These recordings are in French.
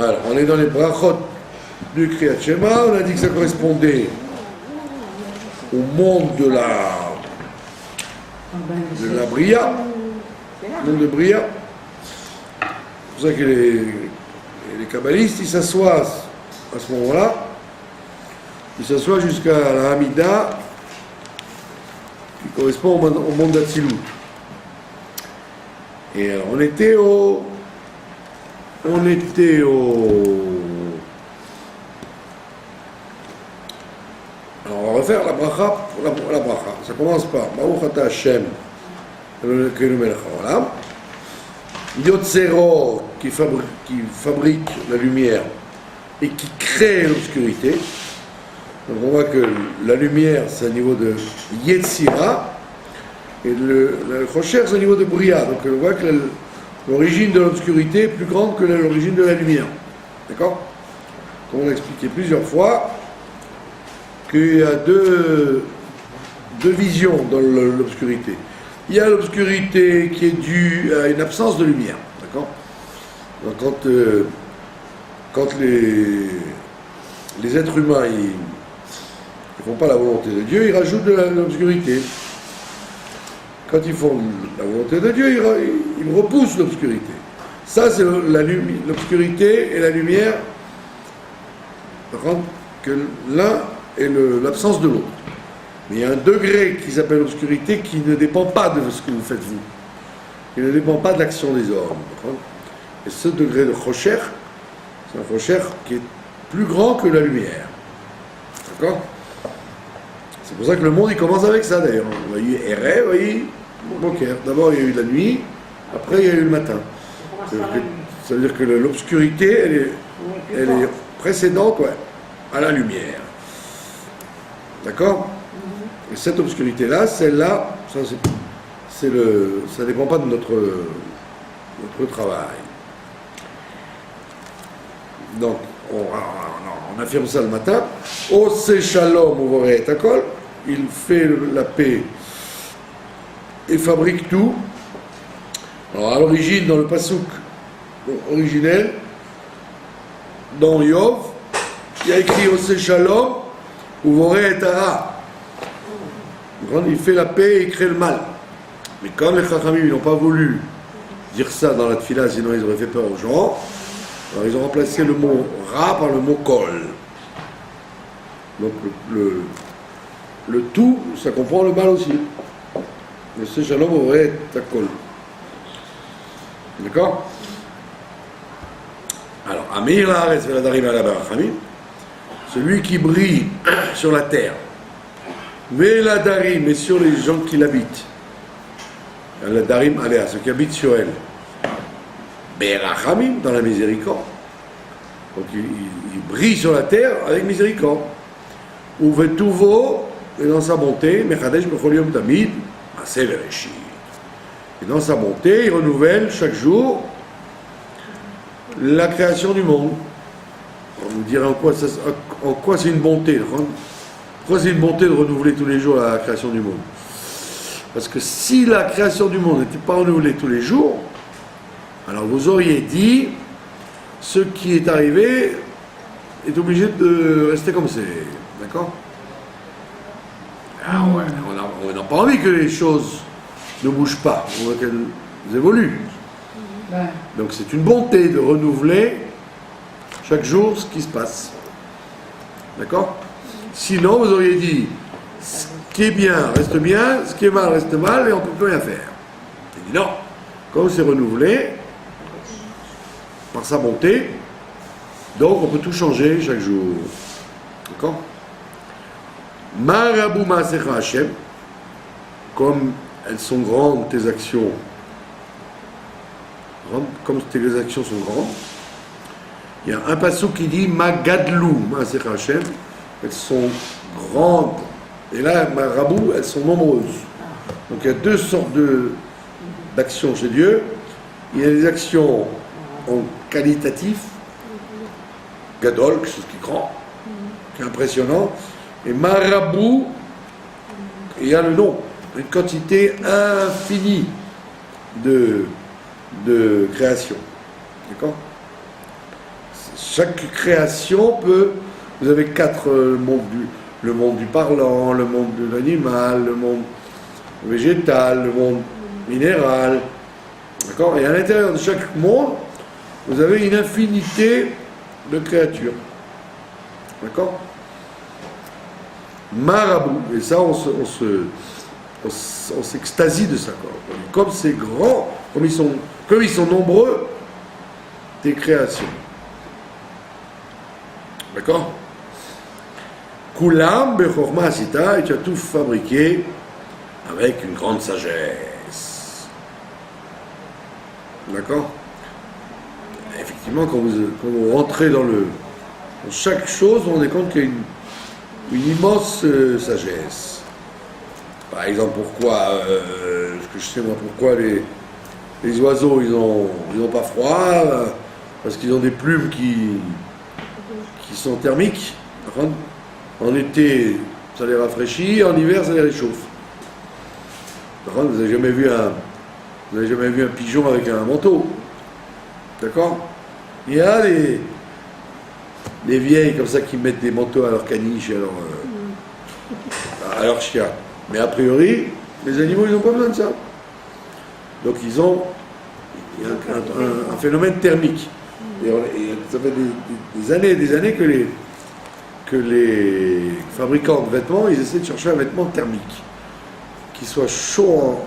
Alors, on est dans les brachot du Kriyat Shema, on a dit que ça correspondait au monde de la Bria, le monde de Bria. C'est pour ça que les kabbalistes, ils s'assoient à ce moment-là, ils s'assoient jusqu'à la Hamida, qui correspond au monde d'Atsilut. Et alors, on était au... Alors, on va refaire la bracha. La bracha. Ça commence par Baruch Ata Hashem, Elokeinu melech haolam. Yotzero, qui fabrique la lumière et qui crée l'obscurité. Donc on voit que la lumière, c'est au niveau de Yetzira, et le Chocher, c'est au niveau de Bria. Donc on voit que l'origine de l'obscurité est plus grande que l'origine de la lumière. D'accord? Comme on a expliqué plusieurs fois, qu'il y a deux visions dans l'obscurité. Il y a l'obscurité qui est due à une absence de lumière. D'accord? Donc quand les êtres humains ils ne font pas la volonté de Dieu, ils rajoutent de l'obscurité. Quand ils font la volonté de Dieu, ils repoussent l'obscurité. Ça, c'est l'obscurité et la lumière rendent que l'un est l'absence de l'autre. Mais il y a un degré qui s'appelle l'obscurité qui ne dépend pas de ce que vous faites vous. Il ne dépend pas de l'action des hommes. Et ce degré de Chocher, c'est un Chocher qui est plus grand que la lumière. D'accord? C'est pour ça que le monde il commence avec ça d'ailleurs. On a eu Erev, on a eu Boker. D'abord il y a eu la nuit, après il y a eu le matin. Ça veut dire que l'obscurité elle est précédente à la lumière. D'accord? Et cette obscurité-là, celle-là, ça ne dépend pas de notre travail. Donc, on affirme ça le matin. Ose shalom uvorei et hakol. Il fait la paix et fabrique tout. Alors, à l'origine, dans le passouk originel, dans Yov, il y a écrit Ose shalom uvorei et hara. Il fait la paix et il crée le mal. Mais comme les Chachamim n'ont pas voulu dire ça dans la tfila, sinon ils auraient fait peur aux gens, alors ils ont remplacé le mot Ra par le mot Kol. Donc le tout, ça comprend le mal aussi. Mais ce shalom aurait ta Kol. D'accord? Alors, Amir Laaretz Veladarim ala Barachamim, celui qui brille sur la terre. Veladarim, mais sur les gens qui l'habitent. La darim aléa, ceux qui habitent sur elle. Berachamim, dans la miséricorde. Donc il brille sur la terre avec miséricorde. Ou vetuvo, et dans sa bonté, mechadesh bechol tamid, aseh vereshit. Et dans sa bonté, il renouvelle chaque jour la création du monde. On vous dirait en quoi c'est une bonté. Pourquoi c'est une bonté de renouveler tous les jours la création du monde? Parce que si la création du monde n'était pas renouvelée tous les jours, alors vous auriez dit, ce qui est arrivé est obligé de rester comme c'est. D'accord? Ah ouais, on n'a pas envie que les choses ne bougent pas, on veut qu'elles évoluent. Donc c'est une bonté de renouveler chaque jour ce qui se passe. D'accord? Sinon, vous auriez dit, ce qui est bien reste bien, ce qui est mal reste mal, et on ne peut plus rien faire. Il dit non, comme c'est renouvelé, par sa bonté, donc on peut tout changer chaque jour. D'accord? Marabou Maasecha Hashem, comme elles sont grandes, tes actions, comme tes actions sont grandes, il y a un passage qui dit Magadlou Maasecha Hashem, elles sont grandes, et là, Marabou, elles sont nombreuses. Donc il y a deux sortes d'actions chez Dieu. Il y a des actions en qualitatif, Gadol, quelque chose qui est grand, qui est impressionnant, et Marabou, il y a le nom, une quantité infinie de création. D'accord? chaque création peut... Vous avez quatre mondes, le monde du parlant, le monde de l'animal, le monde végétal, le monde minéral. D'accord? Et à l'intérieur de chaque monde, vous avez une infinité de créatures. D'accord? Marabout. Et ça, on s'extasie de ça. Quoi. Comme c'est grand, comme ils sont nombreux, tes créations. D'accord? Kulam bechorma asita, et tu as tout fabriqué avec une grande sagesse. D'accord? Effectivement, quand vous rentrez dans chaque chose, on est compte qu'il y a une immense sagesse. Par exemple, pourquoi, ce que je sais moi, pourquoi les oiseaux, ils ont pas froid, parce qu'ils ont des plumes qui sont thermiques. En été, ça les rafraîchit, en hiver, ça les réchauffe. Vous n'avez jamais vu un pigeon avec un manteau. D'accord? Il y a les vieilles comme ça qui mettent des manteaux à leur caniche et à leur chien. Mais a priori, les animaux, ils n'ont pas besoin de ça. Donc il y a un phénomène thermique. Et ça fait des années et des années que les fabricants de vêtements, ils essaient de chercher un vêtement thermique, qui soit chaud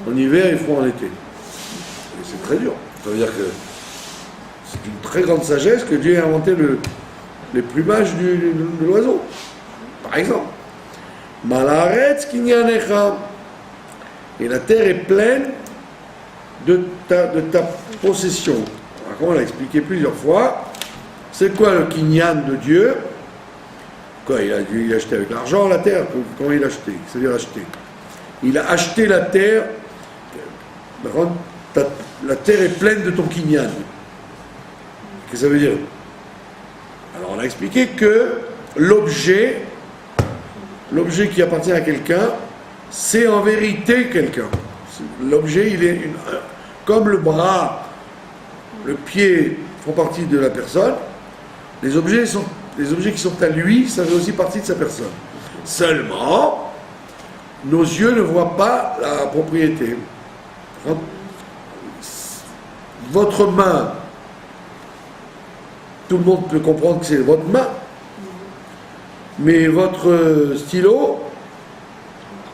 en hiver et froid en été. Et c'est très dur. Ça veut dire que c'est une très grande sagesse que Dieu a inventé les plumages de l'oiseau, par exemple. Malaretz kinyanecha. Et la terre est pleine de ta possession. Alors, on l'a expliqué plusieurs fois. C'est quoi le kinyan de Dieu? Quoi, il a dû acheter avec l'argent la terre? Comment il a acheté? C'est-à-dire acheter. Il a acheté la terre. La terre est pleine de ton kinyan. Qu'est-ce que ça veut dire? Alors on a expliqué que l'objet qui appartient à quelqu'un, c'est en vérité quelqu'un. L'objet, il est comme le bras, le pied font partie de la personne. Les objets qui sont à lui, ça fait aussi partie de sa personne. Seulement, nos yeux ne voient pas la propriété. Votre main, tout le monde peut comprendre que c'est votre main, mais votre stylo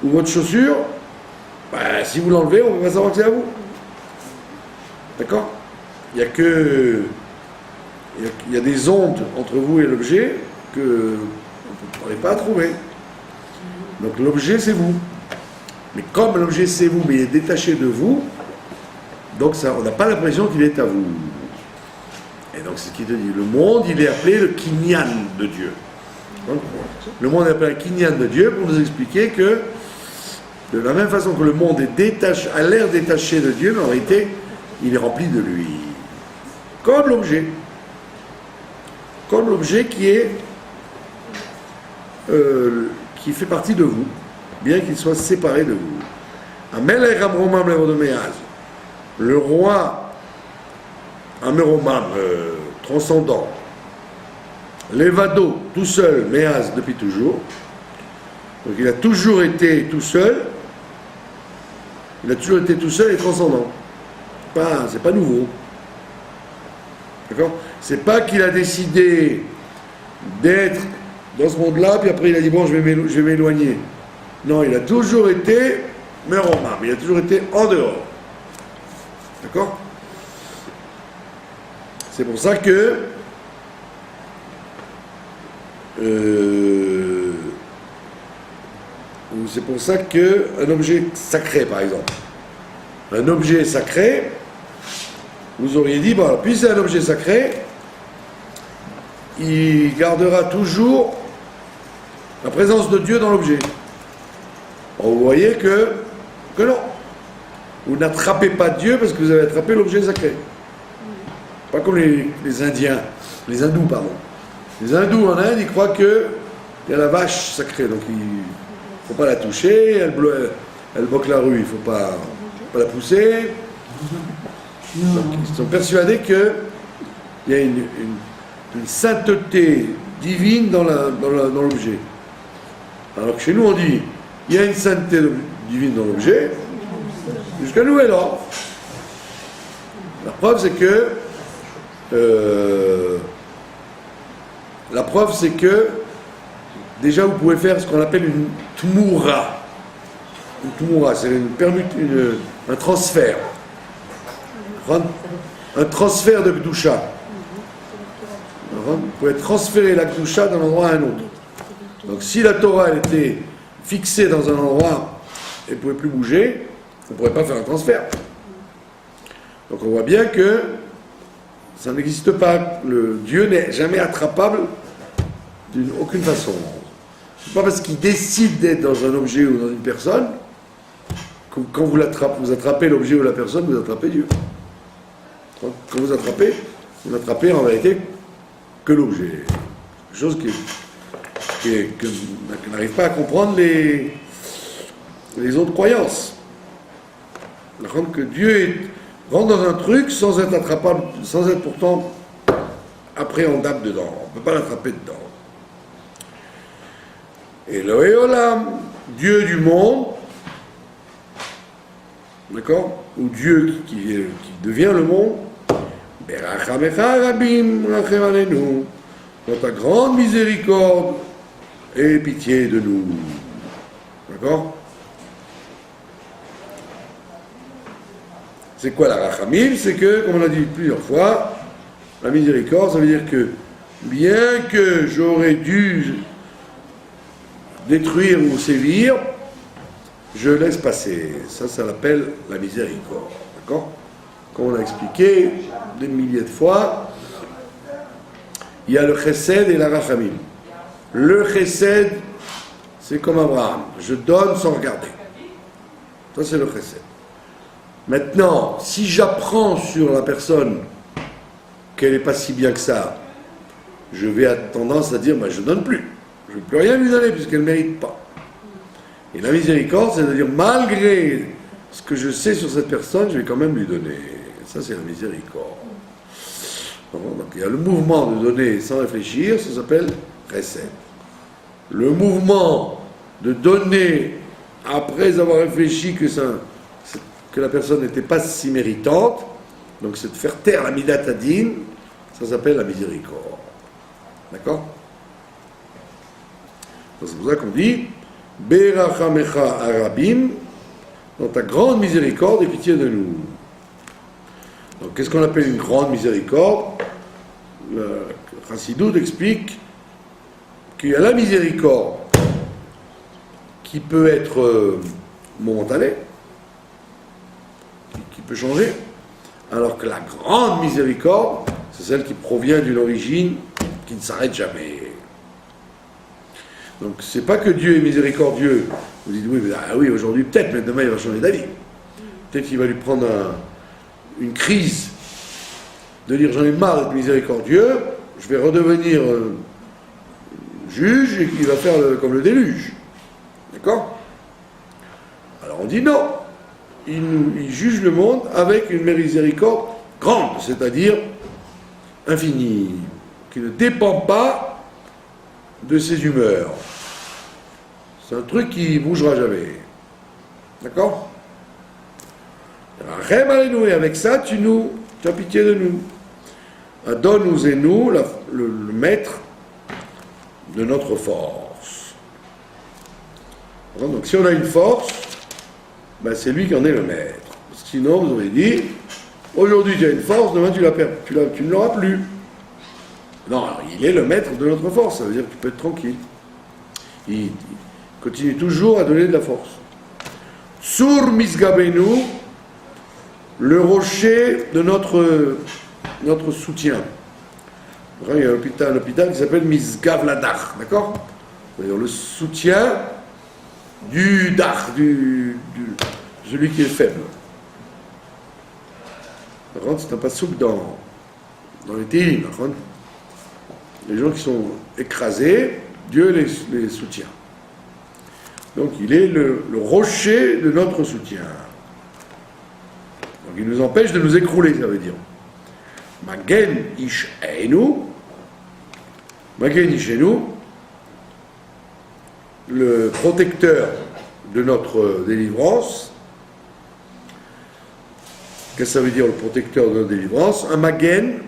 ou votre chaussure, si vous l'enlevez, on va savoir que c'est à vous. D'accord? Il y a des ondes entre vous et l'objet que vous ne pourrez pas trouver. Donc l'objet, c'est vous. Mais comme l'objet, c'est vous, mais il est détaché de vous, donc ça, on n'a pas l'impression qu'il est à vous. Et donc c'est ce qu'il te dit. Le monde, il est appelé le kinyan de Dieu. Donc, le monde est appelé le kinyan de Dieu pour nous expliquer que de la même façon que le monde a l'air détaché de Dieu, mais en réalité, il est rempli de lui. Comme l'objet. Comme l'objet qui fait partie de vous, bien qu'il soit séparé de vous. Amelech Amromam Levodomeaz. Le roi Améromam, transcendant, Levado, tout seul, Méaz depuis toujours. Donc il a toujours été tout seul. Il a toujours été tout seul et transcendant. C'est pas nouveau. D'accord? C'est pas qu'il a décidé d'être dans ce monde-là, puis après il a dit bon, je vais m'éloigner. Non, il a toujours été Méromam, il a toujours été en dehors. D'accord? C'est pour ça que un objet sacré, par exemple, un objet sacré, vous auriez dit, bon, puis c'est un objet sacré, il gardera toujours la présence de Dieu dans l'objet. Bon, vous voyez que non. Vous n'attrapez pas Dieu parce que vous avez attrapé l'objet sacré. Pas comme les Indiens, les Hindous, pardon. Les Hindous en Inde, ils croient qu'il y a la vache sacrée, donc il ne faut pas la toucher, elle bloque la rue, il ne faut pas la pousser. Donc, ils sont persuadés qu'il y a une sainteté divine dans l'objet. Alors que chez nous, on dit, il y a une sainteté divine dans l'objet, jusqu'à nouvel ordre. La preuve, c'est que, déjà, vous pouvez faire ce qu'on appelle une tmoura. Une tmoura, c'est un transfert. Un transfert de Kedusha. Vous pouvez transférer la Kedusha d'un endroit à un autre. Donc si la Torah elle était fixée dans un endroit et ne pouvait plus bouger, on ne pourrait pas faire un transfert. Donc on voit bien que ça n'existe pas. Le Dieu n'est jamais attrapable d'une aucune façon. Ce n'est pas parce qu'il décide d'être dans un objet ou dans une personne que quand vous attrapez l'objet ou la personne, vous attrapez Dieu. Quand vous n'attrapez en vérité que l'objet. Quelque chose que n'arrive pas à comprendre les autres croyances. Que Dieu rentre dans un truc sans être attrapable, sans être pourtant appréhendable dedans. On ne peut pas l'attraper dedans. Elohé Olam, Dieu du monde, d'accord, ou Dieu qui devient le monde, Berachamecha Rabim Rachem Aleinu, dans ta grande miséricorde, aie pitié de nous. D'accord? C'est quoi la Rachamim? C'est que, comme on l'a dit plusieurs fois, la miséricorde, ça veut dire que, bien que j'aurais dû détruire ou sévir, je laisse passer. Ça l'appelle la miséricorde. D'accord? Comme on l'a expliqué des milliers de fois, il y a le chesed et la rachamim. Le chesed, c'est comme Abraham. Je donne sans regarder. Ça, c'est le chesed. Maintenant, si j'apprends sur la personne qu'elle n'est pas si bien que ça, je vais avoir tendance à dire, je ne donne plus. Je ne peux plus rien lui donner puisqu'elle ne mérite pas. Et la miséricorde, c'est-à-dire, malgré ce que je sais sur cette personne, je vais quand même lui donner. Ça, c'est la miséricorde. Donc, il y a le mouvement de donner sans réfléchir, ça s'appelle chesed. Le mouvement de donner après avoir réfléchi que la personne n'était pas si méritante, donc c'est de faire taire la midat hadin, ça s'appelle la miséricorde. D'accord? C'est pour ça qu'on dit Berachamecha Arabim, dans ta grande miséricorde et pitié de nous. Donc qu'est-ce qu'on appelle une grande miséricorde? Le Chassidoute explique qu'il y a la miséricorde qui peut être momentanée, qui peut changer, alors que la grande miséricorde, c'est celle qui provient d'une origine qui ne s'arrête jamais. Donc c'est pas que Dieu est miséricordieux. Vous dites oui, aujourd'hui peut-être, mais demain il va changer d'avis. Peut-être qu'il va lui prendre une crise de dire j'en ai marre d'être miséricordieux, je vais redevenir juge et qu'il va faire comme le déluge. D'accord? Alors on dit non. Il juge le monde avec une miséricorde grande, c'est-à-dire infinie, qui ne dépend pas de ses humeurs. C'est un truc qui ne bougera jamais. D'accord? Et avec ça, tu as pitié de nous. Donne-nous et nous le maître de notre force. Donc si on a une force, c'est lui qui en est le maître. Sinon, vous aurez dit, aujourd'hui tu as une force, demain tu ne l'auras plus. Non, alors, il est le maître de notre force, ça veut dire que tu peux être tranquille. Il continue toujours à donner de la force. Sur Misgabenu, le rocher de notre soutien. Il y a un hôpital qui s'appelle Misgav Ladach, d'accord? C'est-à-dire le soutien du Dach, celui qui est faible. C'est un pasouk dans les Tehillim. Les gens qui sont écrasés, Dieu les soutient. Donc il est le rocher de notre soutien. Donc il nous empêche de nous écrouler, ça veut dire. Magen ish einu, Magen Ishenu, le protecteur de notre délivrance. Qu'est-ce que ça veut dire, le protecteur de notre délivrance? Un Magen,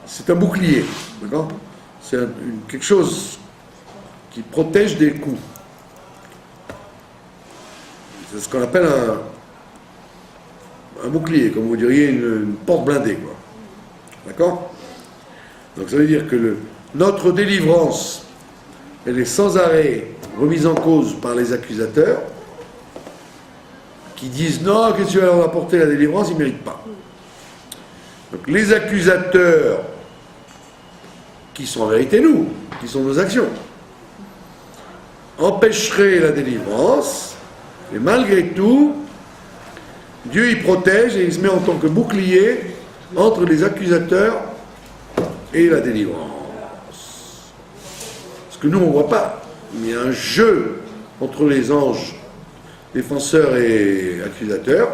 c'est un bouclier, d'accord? C'est quelque chose qui protège des coups. C'est ce qu'on appelle un bouclier, comme vous diriez une porte blindée, quoi. D'accord? Donc ça veut dire que notre délivrance, elle est sans arrêt remise en cause par les accusateurs qui disent non, qu'est-ce que tu vas leur apporter la délivrance, ils ne méritent pas. Donc les accusateurs, qui sont en vérité nous, qui sont nos actions, empêcheraient la délivrance, et malgré tout, Dieu il protège et il se met en tant que bouclier entre les accusateurs et la délivrance. Parce que nous on ne voit pas, il y a un jeu entre les anges défenseurs et accusateurs,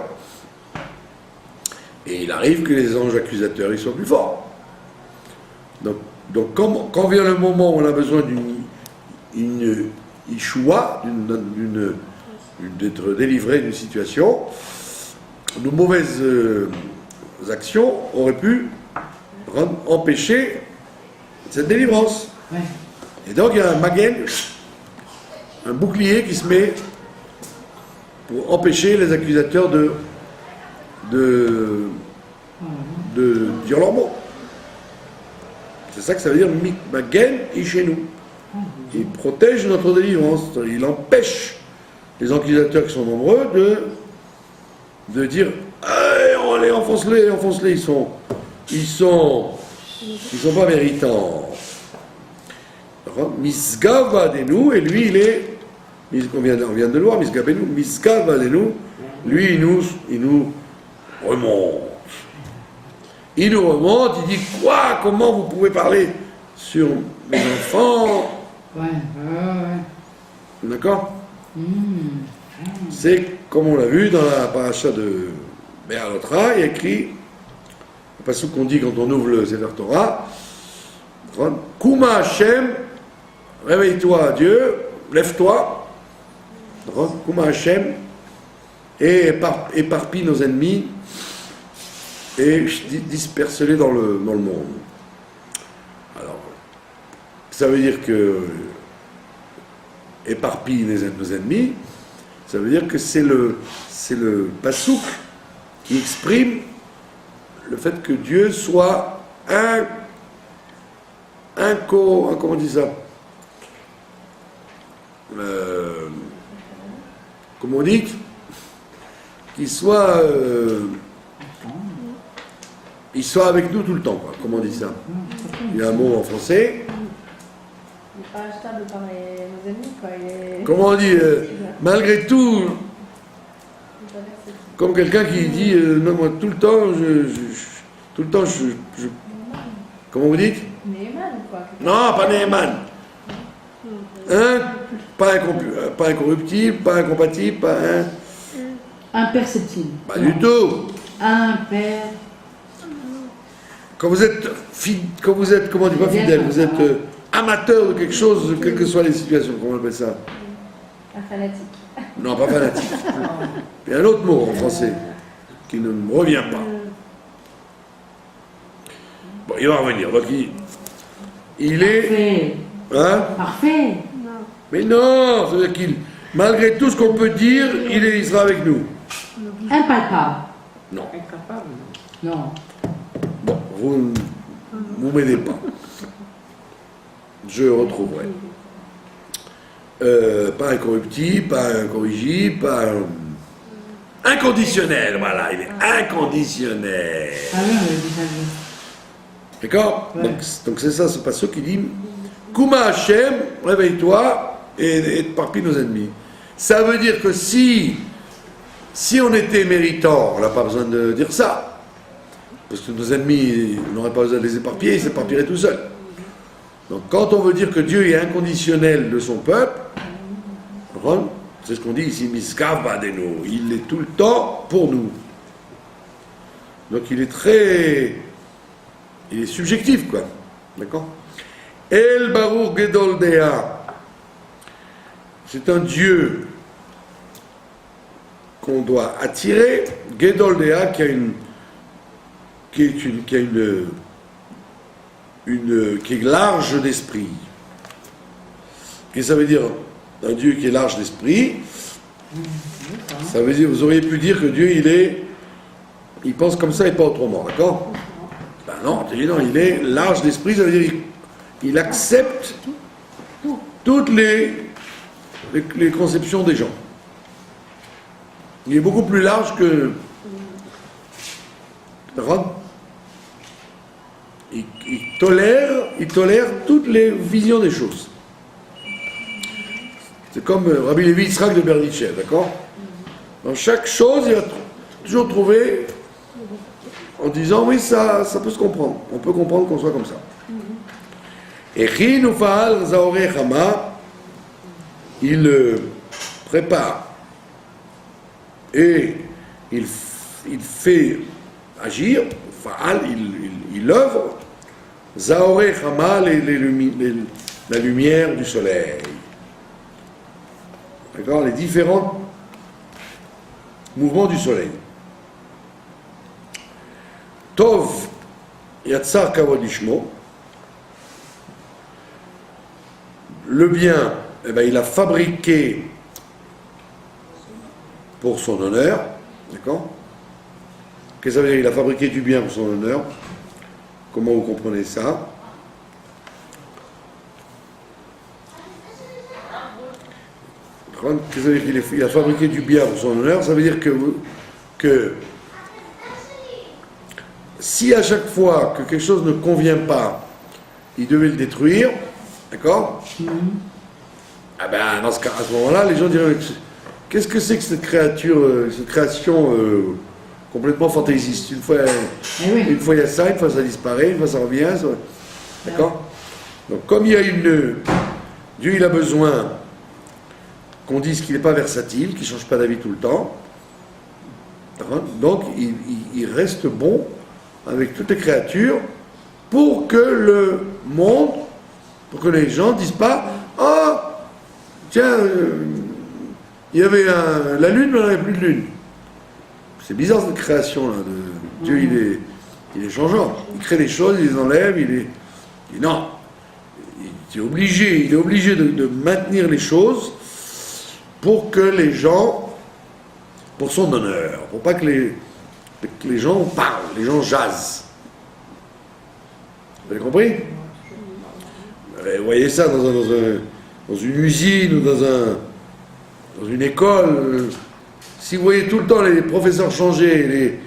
et il arrive que les anges accusateurs ils soient plus forts. Donc quand vient le moment où on a besoin d'une Yeshua, d'être délivré d'une situation, nos mauvaises actions auraient pu empêcher cette délivrance. Ouais. Et donc il y a un magen, un bouclier qui se met pour empêcher les accusateurs de dire leurs mots. C'est ça que ça veut dire magen est chez nous. Il protège notre délivrance, il empêche les accusateurs qui sont nombreux de dire allez, enfonce-les, ils sont pas méritants. Misgav Adenu, et lui il est, on vient de le voir, Misgav Adenu, lui il nous remonte. Il nous remonte, il dit quoi? Comment vous pouvez parler sur mes enfants? Ouais. D'accord? C'est comme on l'a vu dans la paracha de Béalotra, il y a écrit, parce qu'on dit quand on ouvre le Sefer Torah, Kuma Hashem, réveille-toi Dieu, lève-toi, Kuma Hashem, et éparpille nos ennemis, et disperse-les dans le monde. Alors, ça veut dire que éparpille nos ennemis, ça veut dire que c'est le pasouk qui exprime le fait que Dieu soit comment on dit ça, comment on dit, qu'il soit il soit avec nous tout le temps, quoi. Comment on dit ça? Il y a un mot en français. Il n'est pas achetable par nos ennemis, quoi. Comment on dit malgré tout, comme quelqu'un qui dit non, moi tout le temps, comment vous dites? Neeman, quoi. Non, pas Neeman. Pas incorruptible, pas incompatible, pas Imperceptible. Pas du tout. Quand vous êtes, comment on dit pas fidèle, vous êtes amateur de quelque chose, quelles que soient les situations, comment on appelle ça? Un fanatique. Non, pas fanatique. Il y a un autre mot en français qui ne me revient pas. Bon, il va revenir. Donc il est... Parfait. Hein? Parfait. Mais non, c'est-à-dire malgré tout ce qu'on peut dire, il sera avec nous. Impalpable. Non. Non. Bon, vous ne m'aidez pas. Je retrouverai. Pas incorruptible, pas incorrigible, pas inconditionnel, voilà, il est inconditionnel. Ah oui, on l'a déjà vu. D'accord? Ouais. Donc c'est ça, c'est pas ce qui dit Kuma Hashem, réveille-toi et éparpille nos ennemis. Ça veut dire que si on était méritant, on n'a pas besoin de dire ça. Parce que nos ennemis, on n'aurait pas besoin de les éparpiller, ils s'éparpilleraient tout seuls. Donc quand on veut dire que Dieu est inconditionnel de son peuple, c'est ce qu'on dit ici, Miskav Badeno, il est tout le temps pour nous. Donc il est subjectif, quoi. D'accord? El Baruch Gedol Dea. C'est un Dieu qu'on doit attirer. Gedol Dea qui est large d'esprit. Qu'est-ce que ça veut dire un Dieu qui est large d'esprit? Ça veut dire, vous auriez pu dire que Dieu il pense comme ça et pas autrement, d'accord? Ben non, il est large d'esprit, ça veut dire il accepte toutes les conceptions des gens. Il est beaucoup plus large que il tolère toutes les visions des choses. C'est comme Rabbi Levi Yitzhak de Berditchev, d'accord? Dans chaque chose, il va toujours trouver en disant oui, ça peut se comprendre. On peut comprendre qu'on soit comme ça. Et il prépare et il fait agir, il œuvre, Zaoré Chama, la lumière du soleil. D'accord? Les différents mouvements du soleil. Tov Yatsar Kavod Ishmo. Le bien, eh ben, il a fabriqué pour son honneur. D'accord? Qu'est-ce que ça veut dire? Il a fabriqué du bien pour son honneur. Comment vous comprenez ça? Qu'est-ce que ça veut dire qu'il a fabriqué du bien pour son honneur? Ça veut dire que si à chaque fois que quelque chose ne convient pas, il devait le détruire, d'accord? Ah ben, dans ce cas, à ce moment-là, les gens diraient qu'est-ce que c'est que cette création complètement fantaisiste? Une fois il y a ça, une fois ça disparaît, une fois ça revient, d'accord? Donc comme il y a Dieu il a besoin qu'on dise qu'il n'est pas versatile, qu'il ne change pas d'avis tout le temps, donc il reste bon avec toutes les créatures pour que le monde, pour que les gens ne disent pas ah tiens il y avait la lune mais il n'y avait plus de lune. C'est bizarre cette création là de Dieu. Il est changeant, il crée des choses, il les enlève, il dit non, il est obligé de maintenir les choses pour que les gens, pour son honneur, pour pas que les gens parlent, les gens jasent. Vous avez compris? Vous voyez ça dans une usine ou dans une école. Si vous voyez tout le temps les professeurs changer,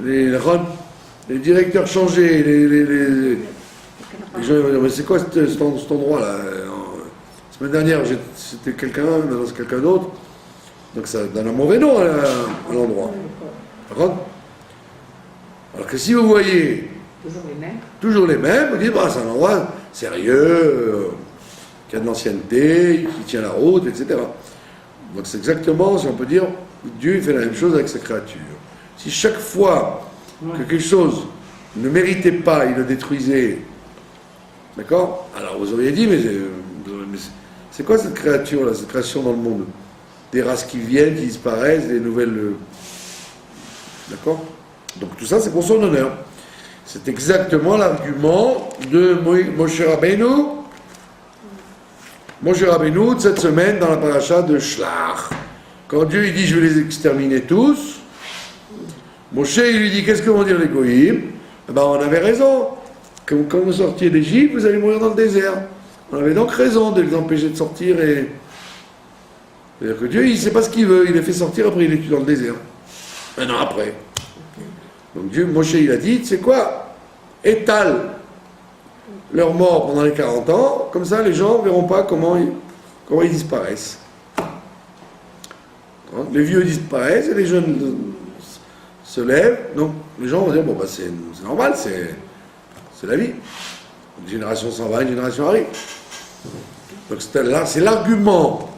les directeurs changer, les gens vont dire mais c'est quoi cet endroit-là? La semaine dernière, c'était quelqu'un, maintenant c'est quelqu'un d'autre. Donc ça donne un mauvais nom à l'endroit. D'accord? Alors que si vous voyez toujours les mêmes, vous dites c'est un endroit sérieux, qui a de l'ancienneté, qui tient la route, etc. Donc c'est exactement, si on peut dire, Dieu fait la même chose avec ses créatures. Si chaque fois que quelque chose ne méritait pas, il le détruisait, d'accord? Alors vous auriez dit, mais c'est quoi cette créature-là, cette création dans le monde? Des races qui viennent, qui disparaissent, des nouvelles... D'accord? Donc tout ça, c'est pour son honneur. C'est exactement l'argument de Moshe Rabbeinu. Moshe Rabbeinu, de cette semaine, dans la paracha de Shlach. Quand Dieu il dit, je vais les exterminer tous, Moshe, il lui dit, qu'est-ce que vont dire les goïms? Ben, on avait raison. Quand vous sortiez d'Égypte, vous allez mourir dans le désert. On avait donc raison de les empêcher de sortir et... C'est-à-dire que Dieu, il ne sait pas ce qu'il veut, il les fait sortir, après il les tue dans le désert. Maintenant, après. Donc Dieu, Moshe, il a dit, tu sais quoi? Étale leur mort pendant les 40 ans, comme ça les gens ne verront pas comment ils disparaissent. Les vieux disparaissent et les jeunes se lèvent, donc les gens vont dire, bon, bah, c'est normal, c'est la vie. Une génération s'en va, une génération arrive. Donc c'est l'argument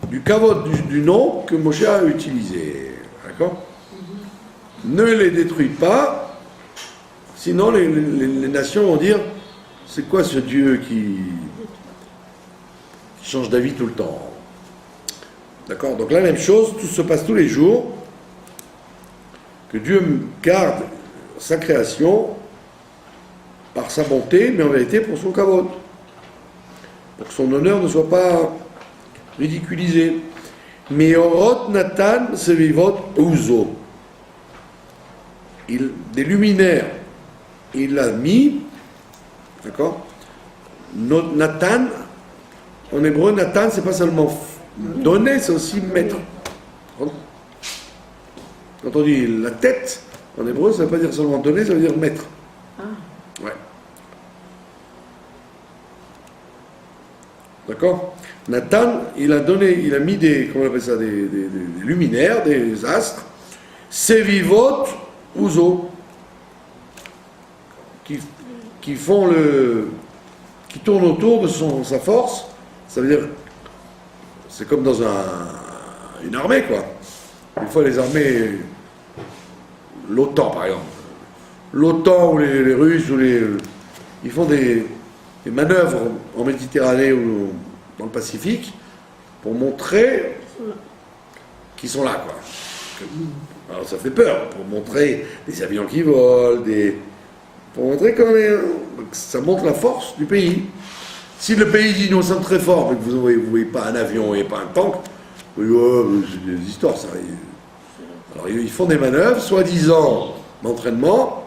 du kavod du nom que Moshe a utilisé. D'accord? Ne les détruis pas, sinon les nations vont dire c'est quoi ce Dieu qui change d'avis tout le temps? D'accord? Donc la même chose, tout se passe tous les jours, que Dieu garde sa création par sa bonté, mais en vérité pour son kavod, pour que son honneur ne soit pas ridiculisé. Meorot Natan Sevivot Uzo. Des luminaires, il a mis, d'accord? Nathan, en hébreu, Nathan, c'est pas seulement donner, c'est aussi mettre. Quand on dit la tête, en hébreu, ça ne veut pas dire seulement donner, ça veut dire mettre. Ouais. D'accord? Nathan, il a mis des, comment on appelle ça, des luminaires, des astres, Sevivot Uzo, qui font qui tournent autour de sa force. Ça veut dire, c'est comme dans une armée, quoi. Des fois, les armées, l'OTAN, par exemple. L'OTAN ou les Russes, ils font des manœuvres en Méditerranée ou dans le Pacifique pour montrer qu'ils sont là, quoi. Alors ça fait peur, pour montrer des avions qui volent, pour montrer que ça montre la force du pays. Si le pays dit nous sommes très forts, mais que vous ne voyez pas un avion et pas un tank, vous dites oh, c'est des histoires ça. Alors ils font des manœuvres, soi-disant d'entraînement,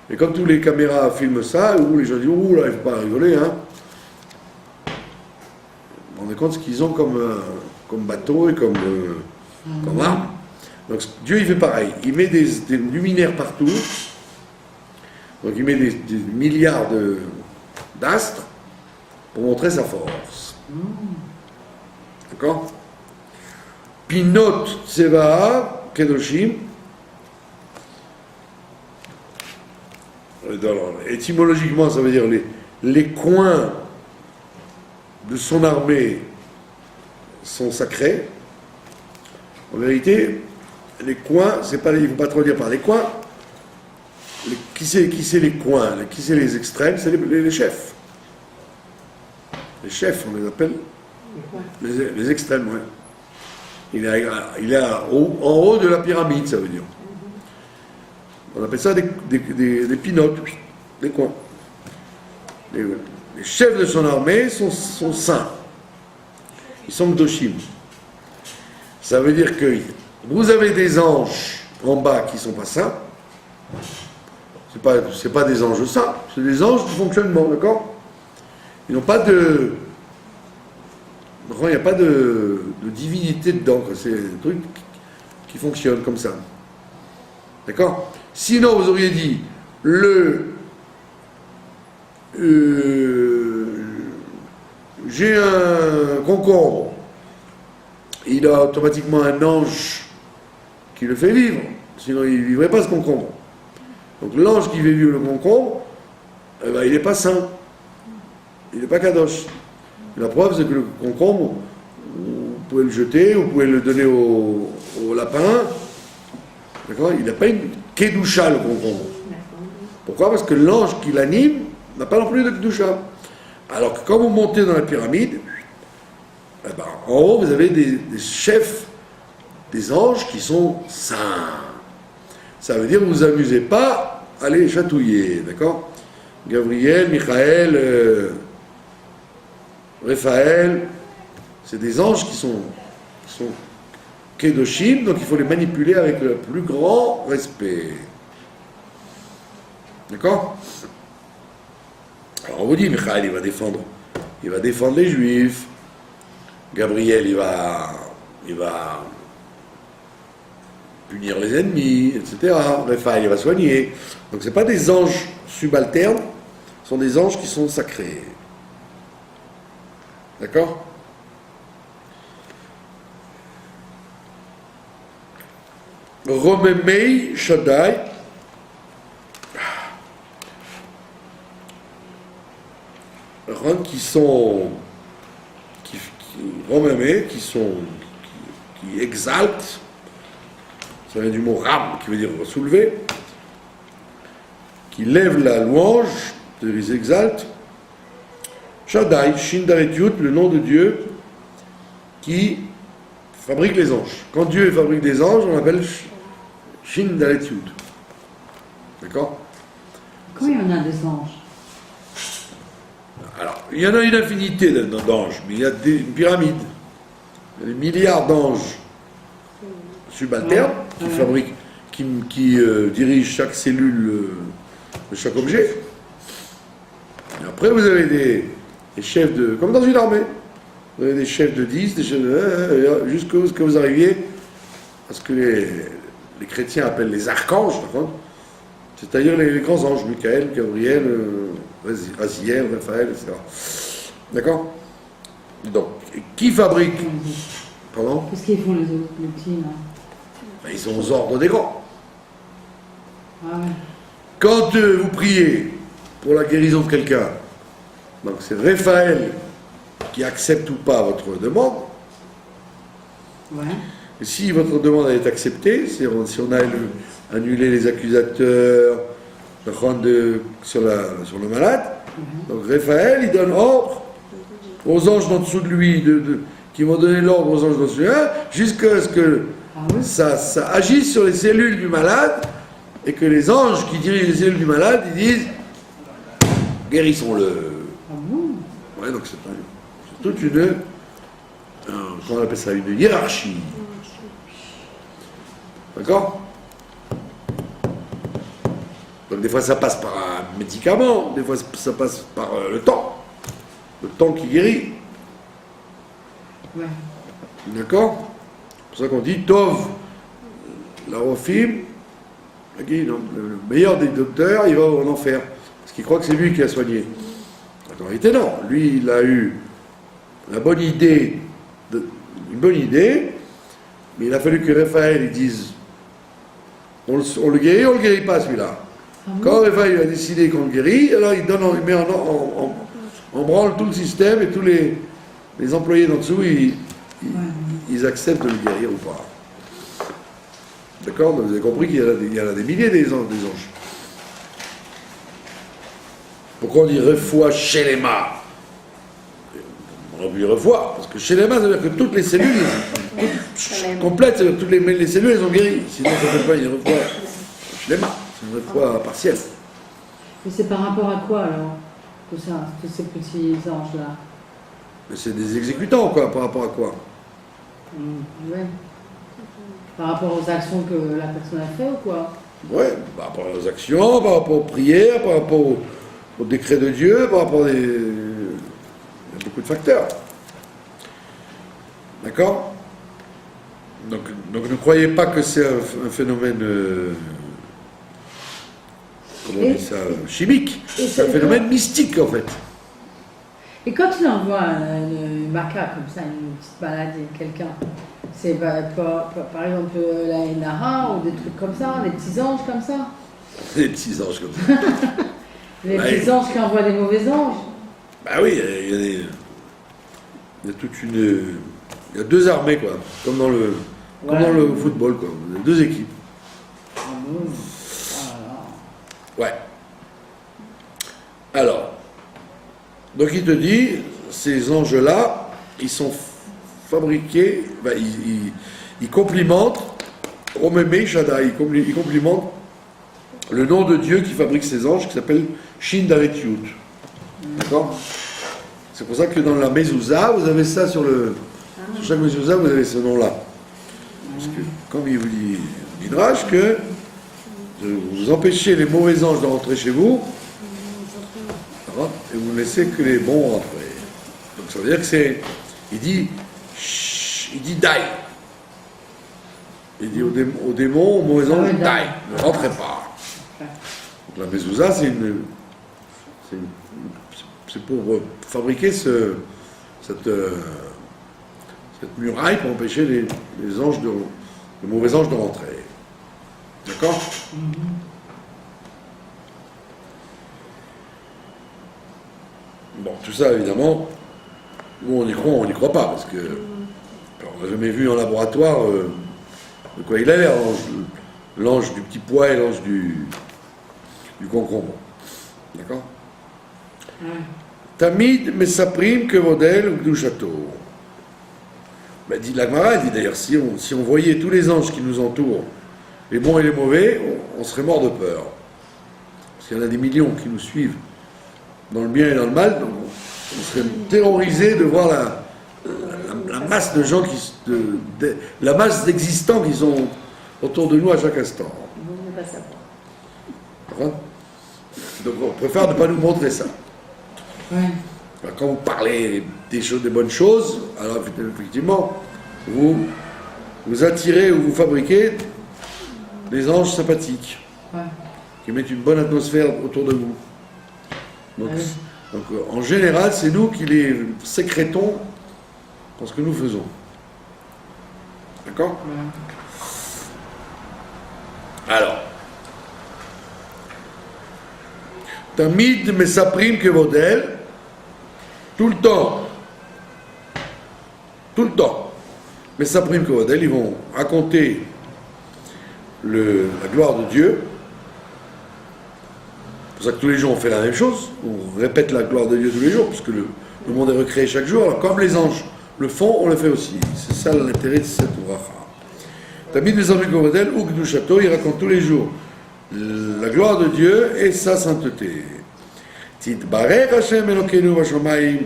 et comme tous les caméras filment ça, les gens disent ouh là, il ne faut pas rigoler, hein. Vous vous rendez compte ce qu'ils ont comme bateau et comme arme. Donc Dieu il fait pareil, il met des luminaires partout, donc il met des milliards d'astres pour montrer sa force. D'accord? Pinot Tseva Kedoshim. Étymologiquement, ça veut dire les coins de son armée sont sacrés. En vérité, les coins, il ne faut pas trop dire par les coins. Qui c'est les coins? Qui c'est les extrêmes? C'est les chefs. Les chefs, on les appelle les extrêmes, ouais. Il est en haut de la pyramide, ça veut dire. On appelle ça des pinotes, des coins. Les chefs de son armée sont saints. Ils sont gdoshim. Ça veut dire que vous avez des anges en bas qui ne sont pas saints. C'est pas des anges saints, c'est des anges de fonctionnement, d'accord? Ils n'ont pas de... Il n'y a pas de divinité dedans, c'est un truc qui fonctionne comme ça. D'accord? Sinon, vous auriez dit, j'ai un concombre, il a automatiquement un ange qui le fait vivre, sinon il ne vivrait pas ce concombre. Donc l'ange qui fait vivre le concombre, eh ben, il n'est pas saint, il n'est pas kadosh. La preuve, c'est que le concombre, vous pouvez le jeter, vous pouvez le donner au lapin. D'accord? Il n'a pas une kedusha, le concombre. Pourquoi? Parce que l'ange qui l'anime n'a pas non plus de kedusha. Alors que quand vous montez dans la pyramide, eh ben, en haut, vous avez des chefs, des anges qui sont saints. Ça veut dire que vous ne vous amusez pas à les chatouiller. D'accord? Gabriel, Michael... Raphaël, c'est des anges qui sont kedoshim, donc il faut les manipuler avec le plus grand respect. D'accord? Alors on vous dit, Michael, il va défendre les Juifs. Gabriel, il va punir les ennemis, etc. Raphaël, il va soigner. Donc c'est pas des anges subalternes, ce sont des anges qui sont sacrés. D'accord? Romemei Shaddai. Qui exaltent, ça vient du mot ram, qui veut dire soulever, qui lèvent la louange, ils exaltent, Shaddai, Shin Dalet Yud, le nom de Dieu qui fabrique les anges. Quand Dieu fabrique des anges, on l'appelle Shin Dalet Yud. D'accord? Combien il y en a des anges? Alors, il y en a une infinité d'anges, mais il y a une pyramide. Il y a des milliards d'anges subalternes qui fabriquent, qui dirigent chaque cellule de chaque objet. Et après, vous avez des chefs de... comme dans une armée. Vous avez des chefs de 10, des chefs de... jusqu'à ce que vous arriviez à ce que les chrétiens appellent les archanges, par contre. C'est-à-dire les grands anges, Michael, Gabriel, Raziel, Raphaël, etc. D'accord? Donc, qui fabrique? Pardon? Qu'est-ce qu'ils font les autres, les petits, là? Ben, ils sont aux ordres des grands. Ah ouais. Quand vous priez pour la guérison de quelqu'un, donc c'est Raphaël qui accepte ou pas votre demande. Ouais. Et si votre demande est acceptée, si on a annulé les accusateurs sur le malade, donc Raphaël, il donne ordre aux anges en dessous de lui, qui vont donner l'ordre aux anges en dessous de lui, jusqu'à ce que ça agisse sur les cellules du malade, et que les anges qui dirigent les cellules du malade, ils disent guérissons-le. Ah bon? Ouais, donc c'est toute une, comment on appelle ça, une hiérarchie. D'accord? Donc des fois ça passe par un médicament, des fois ça passe par le temps qui guérit. Ouais. D'accord? C'est pour ça qu'on dit Tov, la Rofim, le meilleur des docteurs, il va en enfer. Parce qu'il croit que c'est lui qui a soigné. En réalité, non. Lui, il a eu une bonne idée, mais il a fallu que Raphaël il dise on le guérit, on le guérit pas celui-là. Quand Raphaël a décidé qu'on le guérit, alors il met en branle tout le système et tous les employés d'en dessous, ils acceptent de le guérir ou pas. D'accord? Donc vous avez compris qu'il y en a des milliers des anges. Pourquoi on dit refoua shelema? On a dit refoua, parce que shelema, ça veut dire que toutes les cellules complètes, c'est-à-dire que toutes les cellules, elles ont guéri. Sinon, ça ne peut pas une refoua shelema, c'est une refoua partielle. Mais c'est par rapport à quoi alors? Tout ça, tous ces petits anges-là? Mais c'est des exécutants, quoi, par rapport à quoi? Ouais. Par rapport aux actions que la personne a fait ou quoi? Ouais, par rapport aux actions, par rapport aux prières, par rapport au décret de Dieu, par rapport à il y a beaucoup de facteurs. D'accord? Donc ne croyez pas que c'est un phénomène, comment on dit ça, chimique. C'est un phénomène mystique, en fait. Et quand il envoie une macaque comme ça, une petite maladie, quelqu'un, c'est par exemple la Nara ou des trucs comme ça, des petits anges comme ça? Des petits anges comme ça. Les petits anges qui envoient des mauvais anges? Bah oui, il y a toute une... Il y a deux armées, quoi, comme dans le football, quoi. Il y a deux équipes. Ah bon? Ouais. Alors, donc il te dit, ces anges-là, ils sont fabriqués, ben, ils complimentent, Romemé Shaddai, ils complimentent le nom de Dieu qui fabrique ces anges, qui s'appelle Shin Dalet Yud. D'accord? C'est pour ça que dans la mezouza, vous avez ça sur chaque mezouza, vous avez ce nom-là. Parce que, comme il vous dit Midrash, que vous empêchez les mauvais anges de rentrer chez vous, et vous ne laissez que les bons rentrer. Donc ça veut dire que il dit dai. Il dit aux démons, aux mauvais anges, dai, ne rentrez pas. Donc la mezouza, c'est pour fabriquer cette muraille pour empêcher les anges les mauvais anges de rentrer. D'accord? Bon, tout ça, évidemment, nous, on n'y croit pas, parce que on n'a jamais vu en laboratoire de quoi il a l'air, l'ange du petit pois et l'ange du concombre. D'accord? Tamid mesaprim kevodel ukdushato. Ben, dit la Gemara, dit d'ailleurs, si on voyait tous les anges qui nous entourent, les bons et les mauvais, on serait mort de peur. Parce qu'il y en a des millions qui nous suivent dans le bien et dans le mal, donc on serait terrorisé de voir la masse de gens, la masse d'existants qui sont autour de nous à chaque instant. Vous ne pas savoir. Donc on préfère ne pas nous montrer ça. Ouais. Alors, quand vous parlez des bonnes choses, alors effectivement, vous attirez ou vous fabriquez des anges sympathiques, Ouais. qui mettent une bonne atmosphère autour de vous. Donc, en général, c'est nous qui les sécrétons dans ce que nous faisons. D'accord ? Ouais. Alors, Tamid mesaprim kevodel, tout le temps, mesaprim kevodel, ils vont raconter la gloire de Dieu. C'est pour ça que tous les jours on fait la même chose, on répète la gloire de Dieu tous les jours, puisque le monde est recréé chaque jour. Alors comme les anges le font, on le fait aussi. C'est ça l'intérêt de cette bracha. Tamid mesaprim kevodel, ukdushato, il raconte tous les jours la gloire de Dieu et sa sainteté. Titbarech Hashem Elokeinu Vashamayim,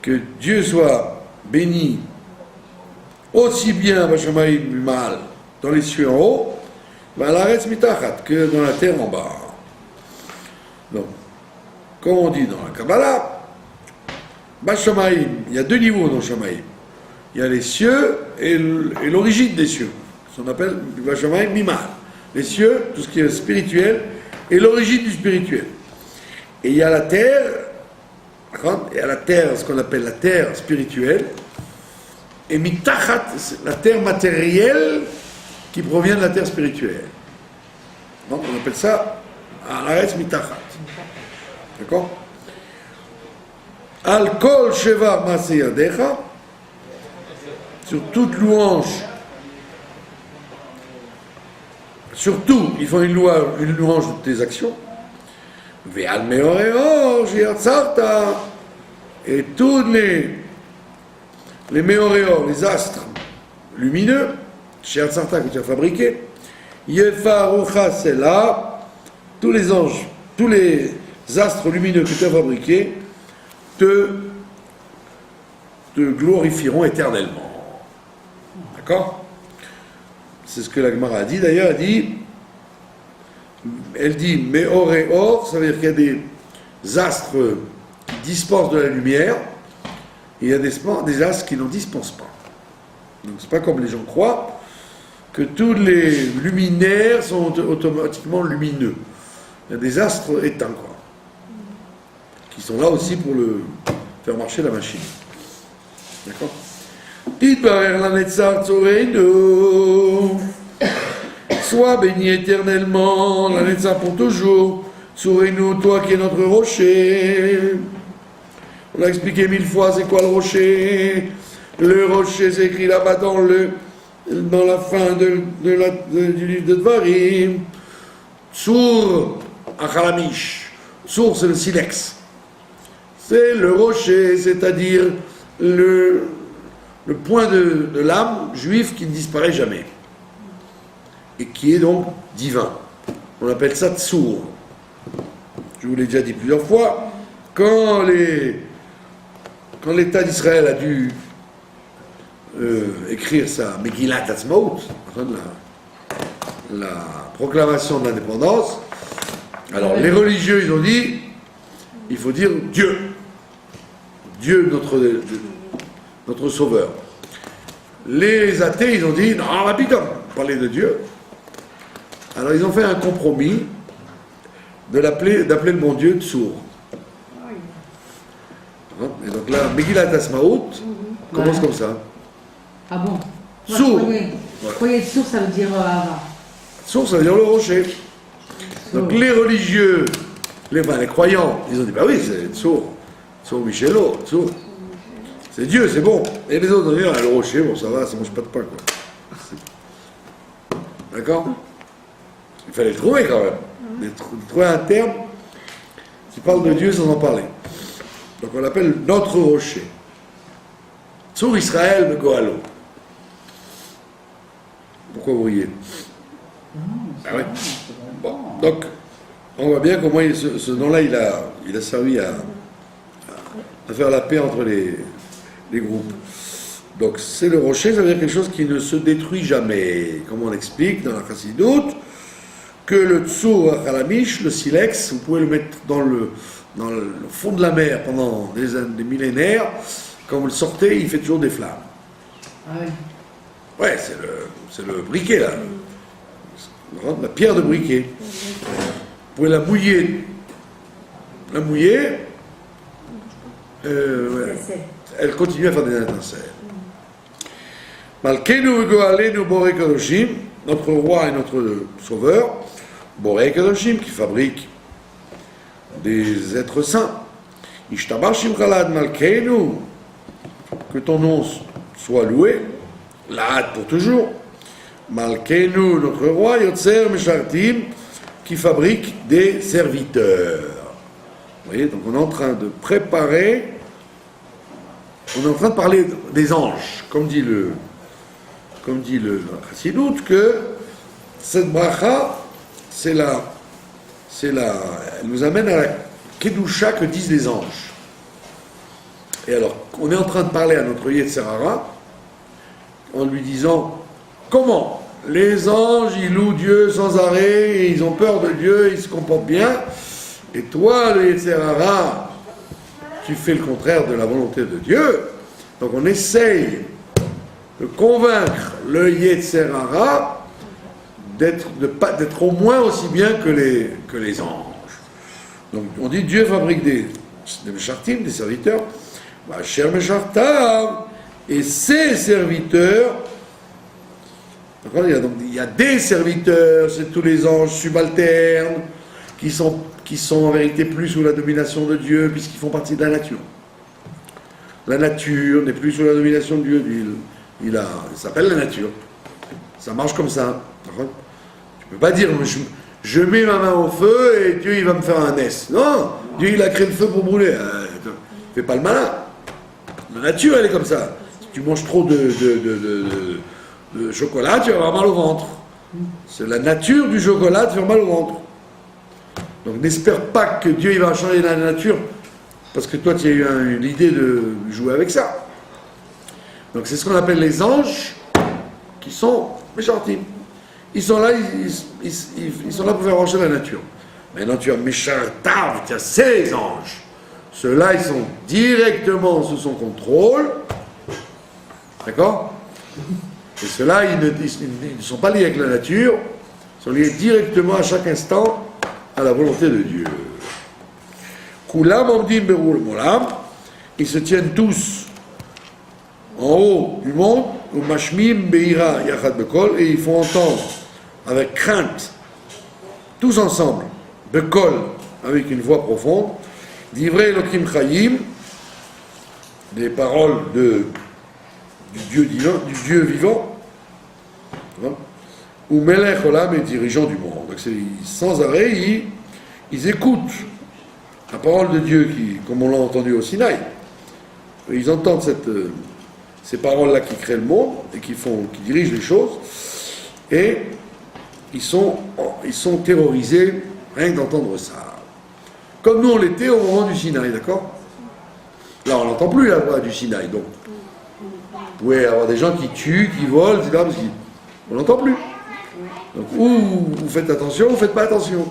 que Dieu soit béni aussi bien Vashamayim mal dans les cieux en haut, Valaretz mitachat, que dans la terre en bas. Donc, comme on dit dans la Kabbalah, Vashamayim, il y a deux niveaux dans Shamayim. Il y a les cieux et l'origine des cieux. On appelle Vashamayim mimal. Les cieux, tout ce qui est spirituel, et l'origine du spirituel. Et il y a la terre, et à la terre, ce qu'on appelle la terre spirituelle, et mitachat, la terre matérielle qui provient de la terre spirituelle. Donc on appelle ça alaretz mitachat. D'accord ? Al kol sheva maseyadecha, sur toute louange. Surtout, ils font une louange de tes actions. Ve'al meoreor sheyatzarta, et tous les meoreor, les astres lumineux, sheyatzarta que tu as fabriqué, yefarucha sela, tous les anges, tous les astres lumineux que tu as fabriqués, te glorifieront éternellement. D'accord ? C'est ce que la Gemara a dit. D'ailleurs, elle dit, mais or et or, ça veut dire qu'il y a des astres qui dispensent de la lumière, et il y a des astres qui n'en dispensent pas. Donc c'est pas comme les gens croient, que tous les luminaires sont automatiquement lumineux. Il y a des astres éteints, quoi, qui sont là aussi pour faire marcher la machine. D'accord ? Sois béni éternellement, la Netzar pour toujours. Sourez-nous, toi qui es notre rocher. On l'a expliqué 1000 fois, c'est quoi le rocher? Le rocher, c'est écrit là-bas dans la fin du livre de Dvarim. Tsur Achalamish. Tsur, c'est le silex. C'est le rocher, c'est-à-dire le point de l'âme juive qui ne disparaît jamais et qui est donc divin. On appelle ça Tsur. Je vous l'ai déjà dit plusieurs fois, quand l'État d'Israël a dû écrire sa Megillat Atzmaut, la proclamation de l'indépendance, alors les religieux ils ont dit il faut dire Dieu, notre sauveur. Les athées, ils ont dit, non, on va plus parler de Dieu. Alors ils ont fait un compromis d'appeler le bon Dieu Tsur. Et donc là, Megillat Atzmaut commence comme ça. Ah bon? Tsur. Je croyais que Tsur, ça veut dire avant. Tsur, ça veut dire le rocher. Donc les religieux, les croyants, ils ont dit, bah oui, c'est Tsur. Tsur Michelot, Tsur. C'est Dieu, c'est bon. Et les autres, on dit, le rocher, bon, ça va, ça mange pas de pain, quoi. D'accord? Il fallait le trouver, quand même. Trouver un terme. qui parle de Dieu sans en parler. Donc on l'appelle notre rocher. Sur Israël, le Goalo. Pourquoi vous riez? Ah oui. Bon, donc, on voit bien comment ce nom-là, il a servi à faire la paix entre les groupes. Donc, c'est le rocher, ça veut dire quelque chose qui ne se détruit jamais. Comme on explique dans la Chassidoute, que le Tsur Halamish, le silex, vous pouvez le mettre dans le fond de la mer pendant des millénaires. Quand vous le sortez, il fait toujours des flammes. Ah oui. Ouais, c'est le briquet, là. La pierre de briquet. Vous pouvez la mouiller. Ouais. Elle continue à faire des étincelles. Malkeinu v'goalenu borei kadoshim, notre roi et notre sauveur, borei kadoshim, qui fabrique des êtres saints. Ishtabar shimchalad malkeinu, que ton nom soit loué, l'ad pour toujours. Malkeinu, notre roi, Yotzer Meshartim, qui fabrique des serviteurs. Vous voyez, donc on est en train de préparer, on est en train de parler des anges, comme dit le Chassidoute, que cette bracha, elle nous amène à la Kedusha que disent les anges. Et alors, on est en train de parler à notre Yetzer Hara, en lui disant, comment les anges, ils louent Dieu sans arrêt, et ils ont peur de Dieu, ils se comportent bien, et toi, le Yetzer Hara, tu fais le contraire de la volonté de Dieu. Donc on essaye de convaincre le Yetzer Hara d'être au moins aussi bien que les anges. Donc on dit Dieu fabrique des Meshartim, des serviteurs, Cher Meshartav, et ces serviteurs, il y a des serviteurs, c'est tous les anges subalternes qui sont en vérité plus sous la domination de Dieu puisqu'ils font partie de la nature. La nature n'est plus sous la domination de Dieu, il s'appelle la nature. Ça marche comme ça. Tu peux pas dire je mets ma main au feu et Dieu il va me faire un S. Non, Dieu il a créé le feu pour brûler. Fais pas le malin. La nature elle est comme ça. Si tu manges trop de chocolat, tu vas avoir mal au ventre. C'est la nature du chocolat de faire mal au ventre. Donc n'espère pas que Dieu il va changer la nature parce que toi tu as eu l'idée de jouer avec ça. Donc c'est ce qu'on appelle les anges qui sont méchantim. Ils sont là, ils sont là pour faire marcher la nature. Maintenant tu as Meshartav, tu as ces anges. Ceux-là ils sont directement sous son contrôle. D'accord? Et ceux-là ils ne sont pas liés avec la nature, ils sont liés directement à chaque instant à la volonté de Dieu. Kulam omdim berul molam, ils se tiennent tous en haut du monde, ou mashmim beira yachad bekol, et ils font entendre avec crainte, tous ensemble, bekol, avec une voix profonde, divrei Elokim chayim, des paroles du Dieu vivant, ou melech olam, et dirigeant du monde. Donc sans arrêt, ils écoutent la parole de Dieu qui, comme on l'a entendu au Sinaï. Ils entendent ces paroles-là qui créent le monde et qui dirigent les choses, et ils sont terrorisés rien que d'entendre ça. Comme nous on l'était au moment du Sinaï, d'accord? Là on n'entend plus la voix du Sinaï, donc vous pouvez avoir des gens qui tuent, qui volent, etc. parce qu'on n'entend plus. Donc ou vous faites attention, ou vous ne faites pas attention.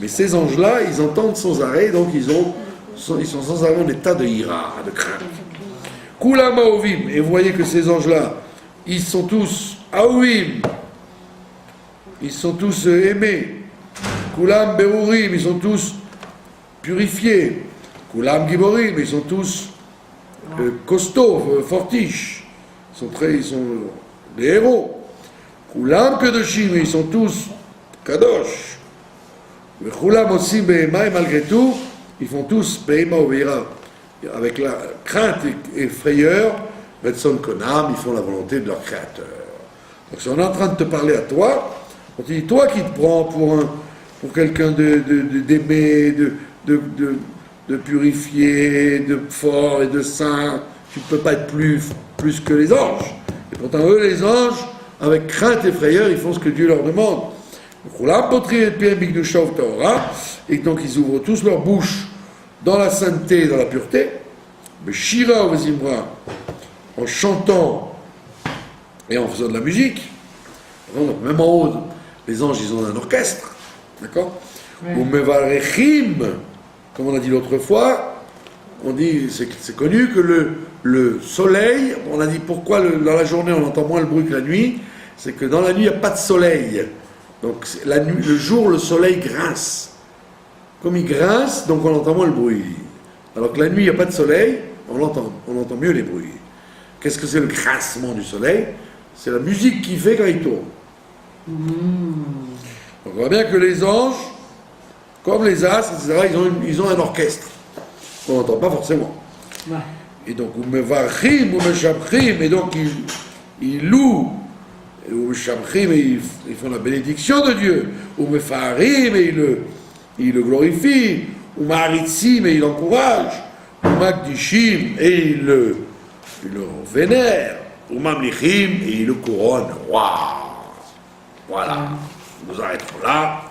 Mais ces anges-là, ils entendent sans arrêt, donc ils sont sans arrêt en état de ira, de crainte. Kulam Aovim, et vous voyez que ces anges-là, ils sont tous Aovim, ils sont tous aimés. Kulam Berurim, ils sont tous purifiés. Kulam Giborim, ils sont tous costauds, fortiches. Ils sont des héros. Kulam Kedoshim, ils sont tous Kadosh. Le Kulam aussi Behema, et malgré tout, ils font tous Behema ou Beira. Avec la crainte et frayeur, Betson Konam, ils font la volonté de leur créateur. Donc si on est en train de te parler à toi, on te dit, toi qui te prends pour pour quelqu'un d'aimer, de purifié, de fort et de saint. Tu ne peux pas être plus que les anges. Et pourtant, eux, les anges, avec crainte et frayeur, ils font ce que Dieu leur demande. Et donc, ils ouvrent tous leur bouche dans la sainteté et dans la pureté. Mais Shira ou Zimra, en chantant et en faisant de la musique, même en haut, les anges, ils ont un orchestre, d'accord? Ou Mevarechim, comme on a dit l'autre fois, on dit, c'est connu que le soleil, on a dit pourquoi dans la journée on entend moins le bruit que la nuit, c'est que dans la nuit il n'y a pas de soleil. Donc la nuit, le jour, le soleil grince. Comme il grince, donc on entend moins le bruit. Alors que la nuit il n'y a pas de soleil, on entend mieux les bruits. Qu'est-ce que c'est le grincement du soleil? C'est la musique qu'il fait quand il tourne. Donc on voit bien que les anges, comme les as, etc., ils ont un orchestre. On n'entend pas forcément. Ouais. Et donc, et donc ils louent, et ils font la bénédiction de Dieu, et ils le glorifient, et ils l'encouragent, et ils le vénèrent, et ils le couronnent roi. Voilà, nous arrêtons là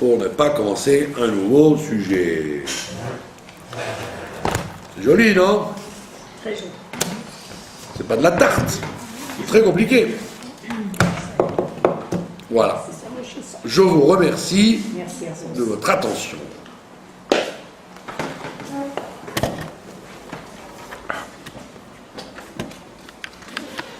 pour ne pas commencer un nouveau sujet. C'est joli, non? Très joli. C'est pas de la tarte. C'est très compliqué. Voilà. Je vous remercie Merci à vous. de votre attention.